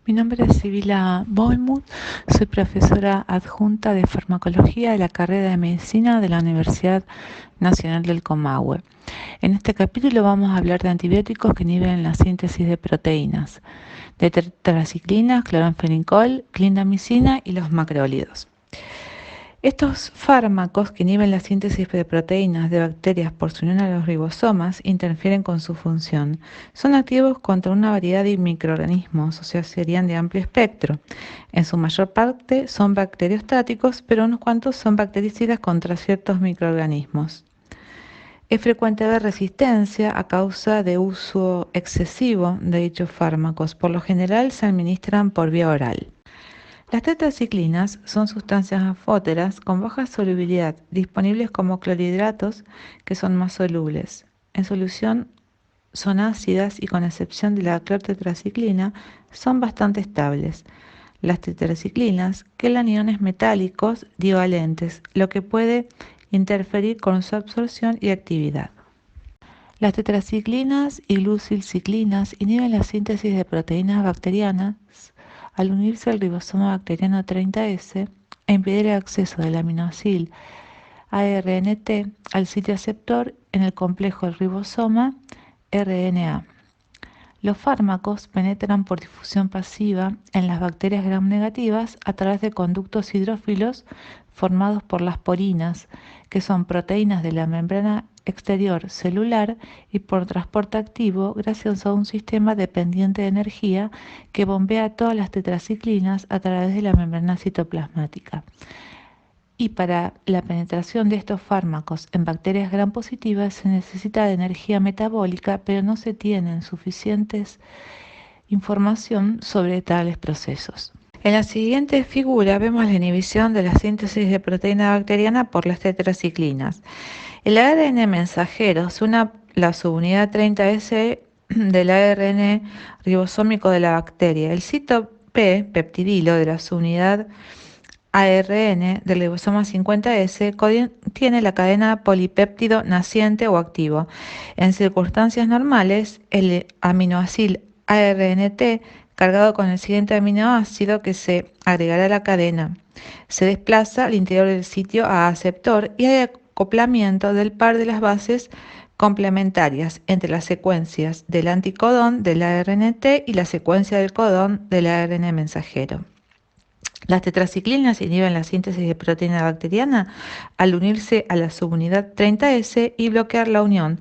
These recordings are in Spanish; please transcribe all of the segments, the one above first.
Mi nombre es Sibila Bollmuth, soy profesora adjunta de farmacología de la carrera de medicina de la Universidad Nacional del Comahue. En este capítulo vamos a hablar de antibióticos que inhiben la síntesis de proteínas, de tetraciclina, cloranfenicol, clindamicina y los macrólidos. Estos fármacos que inhiben la síntesis de proteínas de bacterias por su unión a los ribosomas interfieren con su función. Son activos contra una variedad de microorganismos, o sea, serían de amplio espectro. En su mayor parte son bacteriostáticos, pero unos cuantos son bactericidas contra ciertos microorganismos. Es frecuente ver resistencia a causa de uso excesivo de dichos fármacos. Por lo general se administran por vía oral. Las tetraciclinas son sustancias anfóteras con baja solubilidad, disponibles como clorhidratos que son más solubles. En solución son ácidas y con excepción de la clortetraciclina son bastante estables. Las tetraciclinas quelan iones metálicos divalentes, lo que puede interferir con su absorción y actividad. Las tetraciclinas y glucilciclinas inhiben la síntesis de proteínas bacterianas al unirse al ribosoma bacteriano 30S e impedir el acceso del aminoácido ARNT al sitio aceptor en el complejo del ribosoma RNA. Los fármacos penetran por difusión pasiva en las bacterias gram negativas a través de conductos hidrófilos formados por las porinas, que son proteínas de la membrana exterior celular, y por transporte activo gracias a un sistema dependiente de energía que bombea todas las tetraciclinas a través de la membrana citoplasmática. Y para la penetración de estos fármacos en bacterias gram positivas se necesita de energía metabólica, pero no se tiene suficientes información sobre tales procesos. En la siguiente figura vemos la inhibición de la síntesis de proteína bacteriana por las tetraciclinas. El ARN mensajero se une a la subunidad 30S del ARN ribosómico de la bacteria. El sitio P, peptidilo de la subunidad ARN del ribosoma 50S contiene la cadena polipéptido naciente o activo. En circunstancias normales, el aminoácido ARNT cargado con el siguiente aminoácido que se agregará a la cadena se desplaza al interior del sitio A aceptor y hay acoplamiento del par de las bases complementarias entre las secuencias del anticodón del ARNT y la secuencia del codón del ARN mensajero. Las tetraciclinas inhiben la síntesis de proteína bacteriana al unirse a la subunidad 30S y bloquear la unión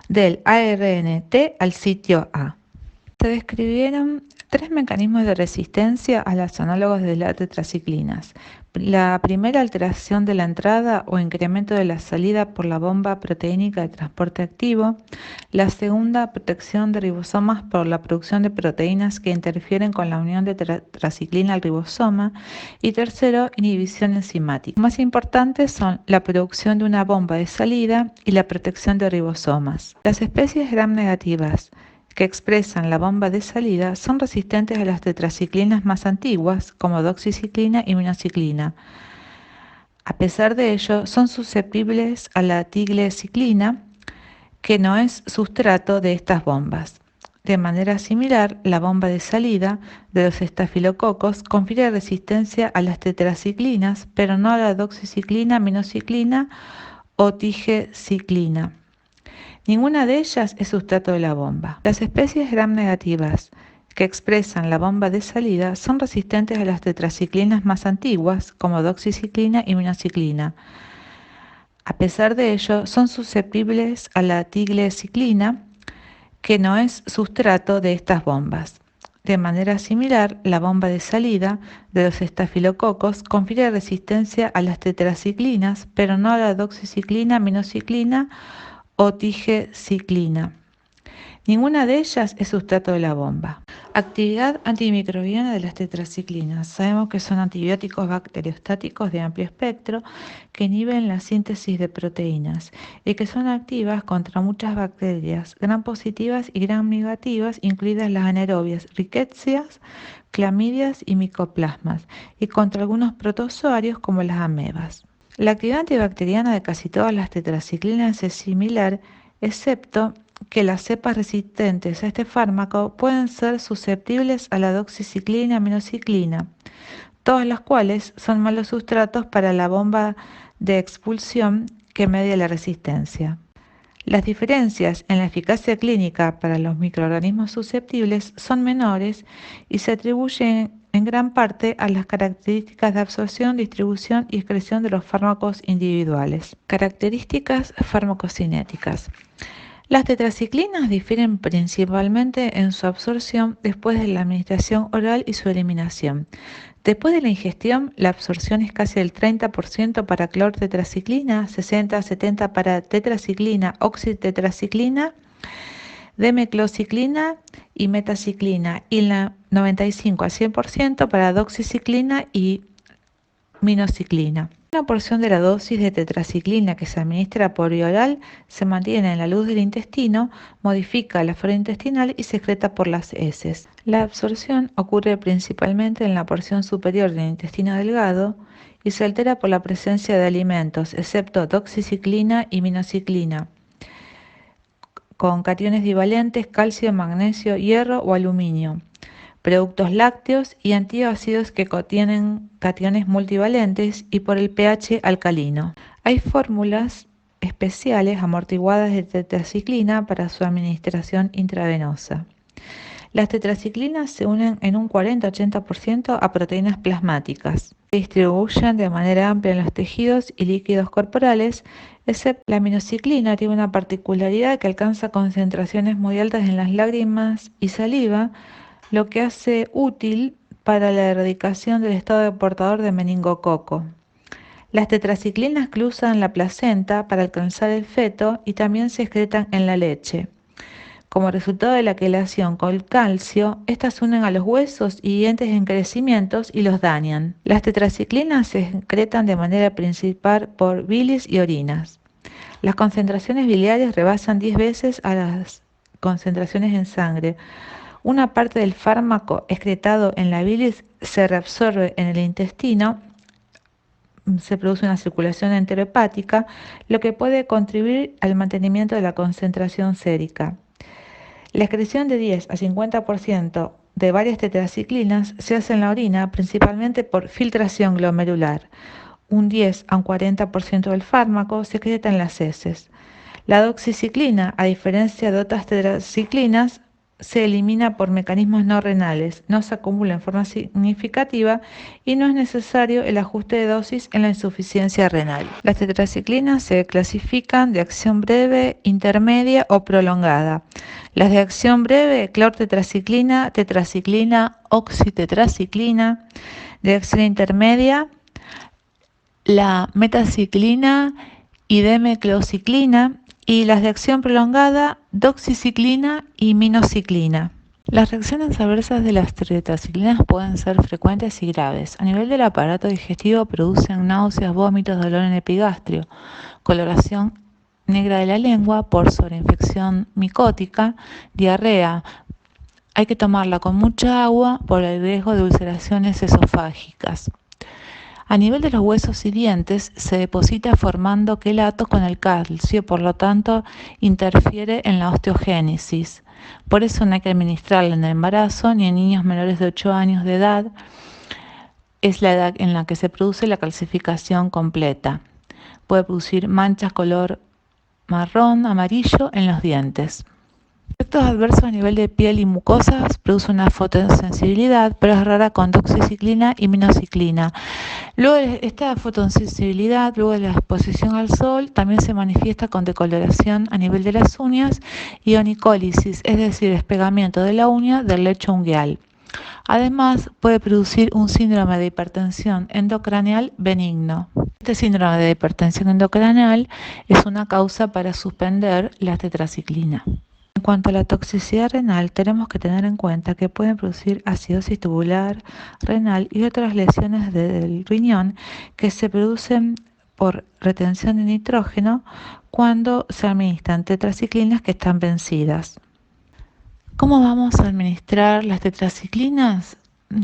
del ARNT al sitio A. Se describieron tres mecanismos de resistencia a los análogos de las tetraciclinas. La primera, alteración de la entrada o incremento de la salida por la bomba proteínica de transporte activo. La segunda, protección de ribosomas por la producción de proteínas que interfieren con la unión de tetraciclina al ribosoma. Y tercero, inhibición enzimática. Los más importantes son la producción de una bomba de salida y la protección de ribosomas. Las especies gram negativas que expresan la bomba de salida son resistentes a las tetraciclinas más antiguas, como doxiciclina y minociclina. A pesar de ello, son susceptibles a la tigleciclina, que no es sustrato de estas bombas. De manera similar, la bomba de salida de los estafilococos confiere resistencia a las tetraciclinas, pero no a la doxiciclina, minociclina o tigeciclina. Ninguna de ellas es sustrato de la bomba. Las especies gram negativas que expresan la bomba de salida son resistentes a las tetraciclinas más antiguas, como doxiciclina y minociclina. A pesar de ello, son susceptibles a la tigleciclina, que no es sustrato de estas bombas. De manera similar, la bomba de salida de los estafilococos confiere resistencia a las tetraciclinas, pero no a la doxiciclina, minociclina o tigeciclina. Ninguna de ellas es sustrato de la bomba. Actividad antimicrobiana de las tetraciclinas. Sabemos que son antibióticos bacteriostáticos de amplio espectro que inhiben la síntesis de proteínas y que son activas contra muchas bacterias gram positivas y gram negativas, incluidas las anaerobias, rickettsias, clamidias y micoplasmas, y contra algunos protozoarios como las amebas. La actividad antibacteriana de casi todas las tetraciclinas es similar, excepto que las cepas resistentes a este fármaco pueden ser susceptibles a la doxiciclina y aminociclina, todas las cuales son malos sustratos para la bomba de expulsión que media la resistencia. Las diferencias en la eficacia clínica para los microorganismos susceptibles son menores y se atribuyen en gran parte a las características de absorción, distribución y excreción de los fármacos individuales. Características farmacocinéticas. Las tetraciclinas difieren principalmente en su absorción después de la administración oral y su eliminación. Después de la ingestión, la absorción es casi del 30% para clortetraciclina, 60-70% para tetraciclina, oxitetraciclina, demeclociclina y metaciclina, y la 95-100% para doxiciclina y minociclina. Una porción de la dosis de tetraciclina que se administra por vía oral se mantiene en la luz del intestino, modifica la flora intestinal y se excreta por las heces. La absorción ocurre principalmente en la porción superior del intestino delgado y se altera por la presencia de alimentos, excepto doxiciclina y minociclina, con cationes divalentes, calcio, magnesio, hierro o aluminio, productos lácteos y antiácidos que contienen cationes multivalentes y por el pH alcalino. Hay fórmulas especiales amortiguadas de tetraciclina para su administración intravenosa. Las tetraciclinas se unen en un 40-80% a proteínas plasmáticas. Se distribuyen de manera amplia en los tejidos y líquidos corporales, excepto la aminociclina tiene una particularidad que alcanza concentraciones muy altas en las lágrimas y saliva, lo que hace útil para la erradicación del estado de portador de meningococo. Las tetraciclinas cruzan la placenta para alcanzar el feto y también se excretan en la leche. Como resultado de la quelación con calcio, estas se unen a los huesos y dientes en crecimientos y los dañan. Las tetraciclinas se excretan de manera principal por bilis y orinas. Las concentraciones biliares rebasan 10 veces a las concentraciones en sangre. Una parte del fármaco excretado en la bilis se reabsorbe en el intestino, se produce una circulación enterohepática, lo que puede contribuir al mantenimiento de la concentración sérica. La excreción de 10 a 50% de varias tetraciclinas se hace en la orina principalmente por filtración glomerular. Un 10 a un 40% del fármaco se excreta en las heces. La doxiciclina, a diferencia de otras tetraciclinas, se elimina por mecanismos no renales, no se acumula en forma significativa y no es necesario el ajuste de dosis en la insuficiencia renal. Las tetraciclinas se clasifican de acción breve, intermedia o prolongada. Las de acción breve, clortetraciclina, tetraciclina, oxitetraciclina. De acción intermedia, la metaciclina y demeclociclina. Y las de acción prolongada, doxiciclina y minociclina. Las reacciones adversas de las tetraciclinas pueden ser frecuentes y graves. A nivel del aparato digestivo producen náuseas, vómitos, dolor en epigastrio, coloración negra de la lengua por sobreinfección micótica, diarrea. Hay que tomarla con mucha agua por el riesgo de ulceraciones esofágicas. A nivel de los huesos y dientes se deposita formando quelatos con el calcio, por lo tanto interfiere en la osteogénesis. Por eso no hay que administrarla en el embarazo ni en niños menores de 8 años de edad. Es la edad en la que se produce la calcificación completa. Puede producir manchas color marrón, amarillo en los dientes. Efectos adversos a nivel de piel y mucosas, produce una fotosensibilidad, pero es rara con doxiciclina y minociclina. Luego de esta fotosensibilidad, luego de la exposición al sol, también se manifiesta con decoloración a nivel de las uñas y onicólisis, es decir, despegamiento de la uña del lecho ungueal. Además, puede producir un síndrome de hipertensión endocraneal benigno. Este síndrome de hipertensión endocraneal es una causa para suspender la tetraciclina. En cuanto a la toxicidad renal, tenemos que tener en cuenta que pueden producir acidosis tubular renal y otras lesiones del riñón que se producen por retención de nitrógeno cuando se administran tetraciclinas que están vencidas. ¿Cómo vamos a administrar las tetraciclinas?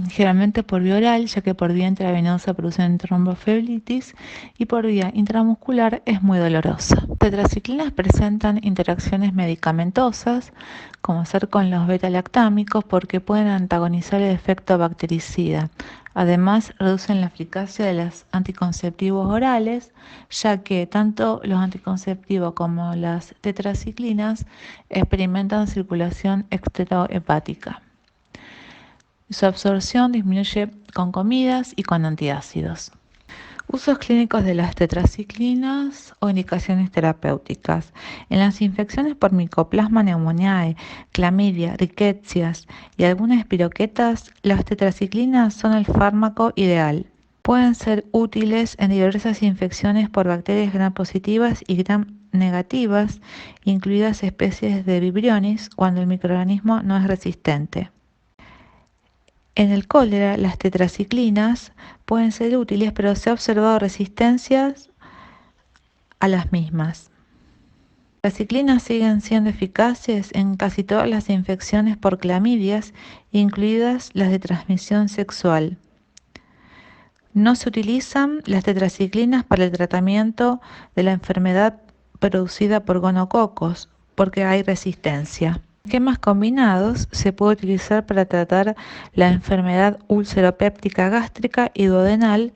generalmente por vía oral, ya que por vía intravenosa producen tromboflebitis, y por vía intramuscular es muy dolorosa. Las tetraciclinas presentan interacciones medicamentosas, como ser con los beta-lactámicos, porque pueden antagonizar el efecto bactericida. Además, reducen la eficacia de los anticonceptivos orales, ya que tanto los anticonceptivos como las tetraciclinas experimentan circulación extraohepática. Su absorción disminuye con comidas y con antiácidos. Usos clínicos de las tetraciclinas o indicaciones terapéuticas. En las infecciones por Mycoplasma pneumoniae, clamidia, rickettsias y algunas espiroquetas, las tetraciclinas son el fármaco ideal. Pueden ser útiles en diversas infecciones por bacterias gram positivas y gram negativas, incluidas especies de vibrionis, cuando el microorganismo no es resistente. En el cólera, las tetraciclinas pueden ser útiles, pero se ha observado resistencias a las mismas. Las tetraciclinas siguen siendo eficaces en casi todas las infecciones por clamidias, incluidas las de transmisión sexual. No se utilizan las tetraciclinas para el tratamiento de la enfermedad producida por gonococos, porque hay resistencia. Esquemas combinados se puede utilizar para tratar la enfermedad ulceropéptica gástrica y duodenal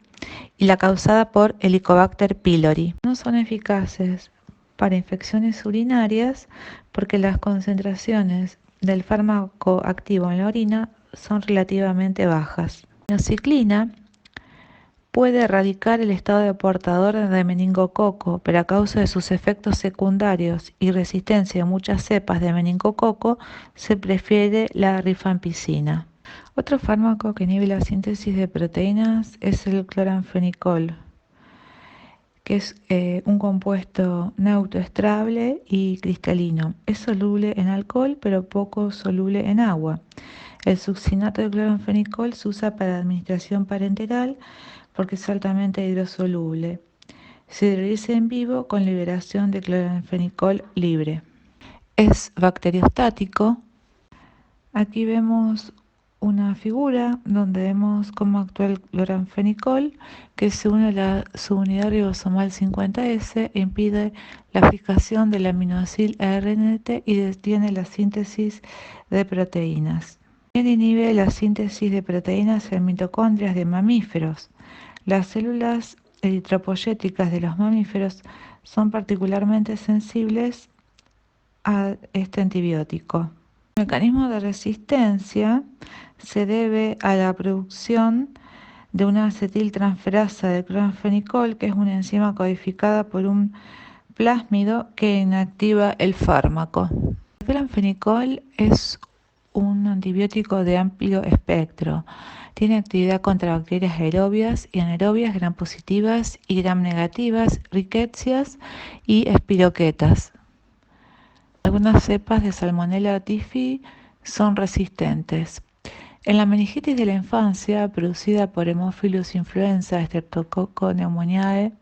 y la causada por Helicobacter pylori. No son eficaces para infecciones urinarias porque las concentraciones del fármaco activo en la orina son relativamente bajas. La ciclina puede erradicar el estado de portador de meningococo, pero a causa de sus efectos secundarios y resistencia a muchas cepas de meningococo, se prefiere la rifampicina. Otro fármaco que inhibe la síntesis de proteínas es el cloranfenicol, que es un compuesto neutro estable y cristalino. Es soluble en alcohol, pero poco soluble en agua. El succinato de cloranfenicol se usa para administración parenteral porque es altamente hidrosoluble. Se realiza en vivo con liberación de cloranfenicol libre. Es bacteriostático. Aquí vemos una figura donde vemos cómo actúa el cloranfenicol, que se une a la subunidad ribosomal 50S e impide la fijación del aminoácido ARNT y detiene la síntesis de proteínas. También inhibe la síntesis de proteínas en mitocondrias de mamíferos. Las células eritropoyéticas de los mamíferos son particularmente sensibles a este antibiótico. El mecanismo de resistencia se debe a la producción de una acetiltransferasa de cloranfenicol, que es una enzima codificada por un plásmido que inactiva el fármaco. El cloranfenicol es un antibiótico de amplio espectro. Tiene actividad contra bacterias aerobias y anaerobias, gram positivas y gram negativas, rickettsias y espiroquetas. Algunas cepas de Salmonella typhi son resistentes. En la meningitis de la infancia, producida por Haemophilus influenza, Streptococcus pneumoniae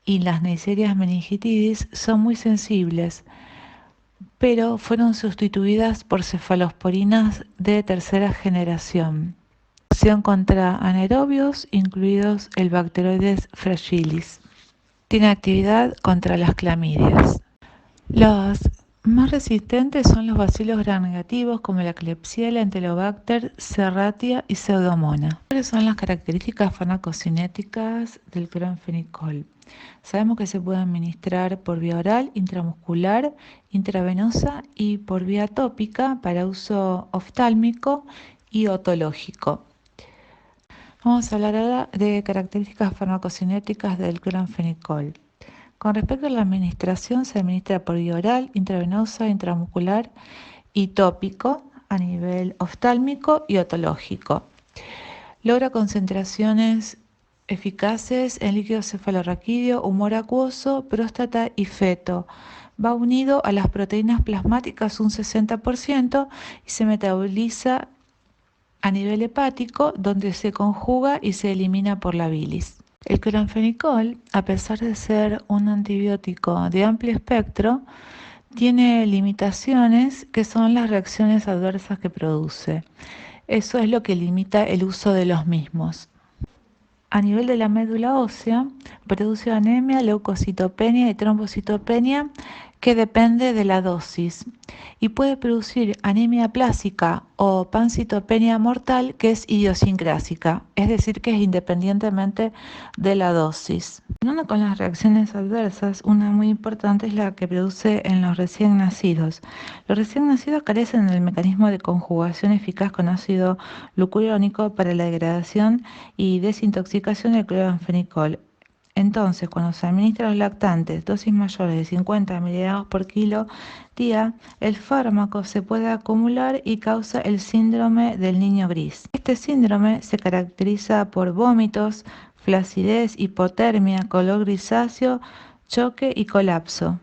y las Neisseria meningitidis, son muy sensibles, pero fueron sustituidas por cefalosporinas de tercera generación. Acción contra anaerobios, incluidos el Bacteroides fragilis. Tiene actividad contra las clamidias. Los más resistentes son los bacilos gram negativos como la Klebsiella, Enterobacter, Serratia y Pseudomonas. ¿Cuáles son las características farmacocinéticas del cloranfenicol? Sabemos que se puede administrar por vía oral, intramuscular, intravenosa y por vía tópica para uso oftálmico y otológico. Vamos a hablar ahora de características farmacocinéticas del cloranfenicol. Con respecto a la administración, se administra por vía oral, intravenosa, intramuscular y tópico a nivel oftálmico y otológico. Logra concentraciones eficaces en líquido cefalorraquídeo, humor acuoso, próstata y feto. Va unido a las proteínas plasmáticas un 60% y se metaboliza a nivel hepático, donde se conjuga y se elimina por la bilis. El cloranfenicol, a pesar de ser un antibiótico de amplio espectro, tiene limitaciones que son las reacciones adversas que produce. Eso es lo que limita el uso de los mismos. A nivel de la médula ósea, produce anemia, leucocitopenia y trombocitopenia que depende de la dosis y puede producir anemia plásica o pancitopenia mortal que es idiosincrásica, es decir, que es independientemente de la dosis. Continuando con las reacciones adversas, una muy importante es la que produce en los recién nacidos. Los recién nacidos carecen del mecanismo de conjugación eficaz con ácido glucurónico para la degradación y desintoxicación del cloranfenicol. Entonces, cuando se administra a los lactantes dosis mayores de 50 miligramos por kilo día, el fármaco se puede acumular y causa el síndrome del niño gris. Este síndrome se caracteriza por vómitos, flacidez, hipotermia, color grisáceo, choque y colapso.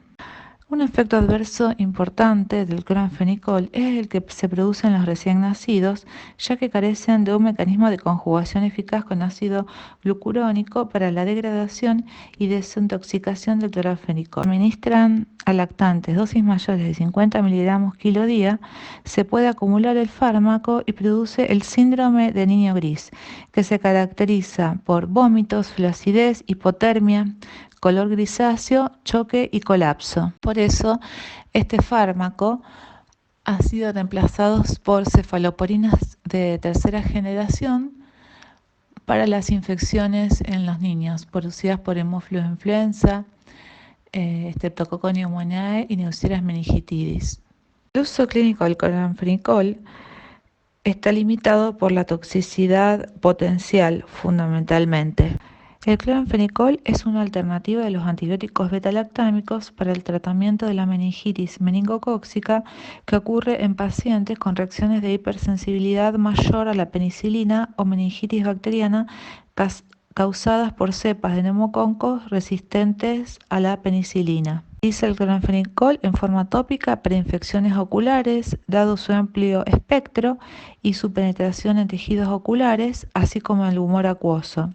Un efecto adverso importante del cloranfenicol es el que se produce en los recién nacidos, ya que carecen de un mecanismo de conjugación eficaz con ácido glucurónico para la degradación y desintoxicación del cloranfenicol. Administran a lactantes dosis mayores de 50 miligramos kilo día, se puede acumular el fármaco y produce el síndrome de niño gris, que se caracteriza por vómitos, flacidez, hipotermia, color grisáceo, choque y colapso. Por eso, este fármaco ha sido reemplazado por cefaloporinas de tercera generación para las infecciones en los niños producidas por hemófilos influenza, Streptococcus pneumoniae y Neisseria meningitidis. El uso clínico del cloranfenicol está limitado por la toxicidad potencial, fundamentalmente. El cloranfenicol es una alternativa de los antibióticos beta-lactámicos para el tratamiento de la meningitis meningocócica que ocurre en pacientes con reacciones de hipersensibilidad mayor a la penicilina o meningitis bacteriana causadas por cepas de neumococcos resistentes a la penicilina. Utiliza el cloranfenicol en forma tópica para infecciones oculares, dado su amplio espectro y su penetración en tejidos oculares, así como el humor acuoso.